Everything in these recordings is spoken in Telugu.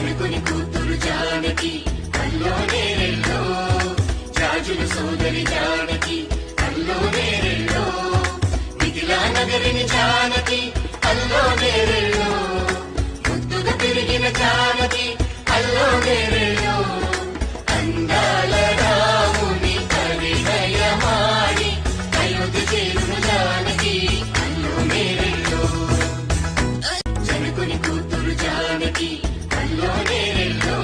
జనకుని కూతురు జానకి అల్లో నేరెల్లో, జాజుల సోదరి జానకి అల్లో నేరెల్లో, మిథిలా నగరిని జానకి అల్లో నేరెల్లో, ముద్దుగా తిరిగిన జానకి అల్లో నేరెల్లో, అందాల రాముని పరిణయమాడి అయోధ్య చేరును జానకి అల్లో నేరెల్లో. జనకుని కూతురు జానకి అల్లో నేరెల్లో,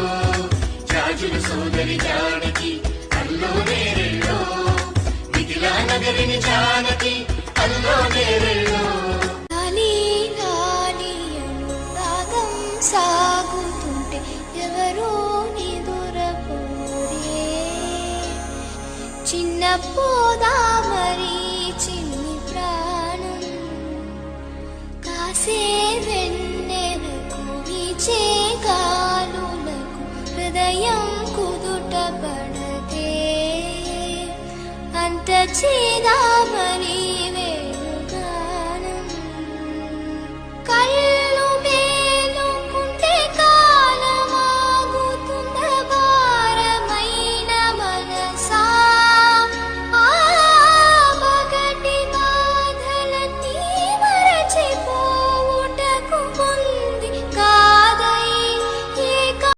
జాజుల సోదరి జానకి అల్లో నేరెల్లో, మిథిలా నగరిని జానకి అల్లో నేరెల్లో. సాగుతుంటే ఎవరో నిదురపోరే, చిన్న పోదామరి చిన్ని ప్రాణం కాసే వెన్నెలకు వీచే గాలులకు హృదయం కుదుట పడదే, అంత చేదామరి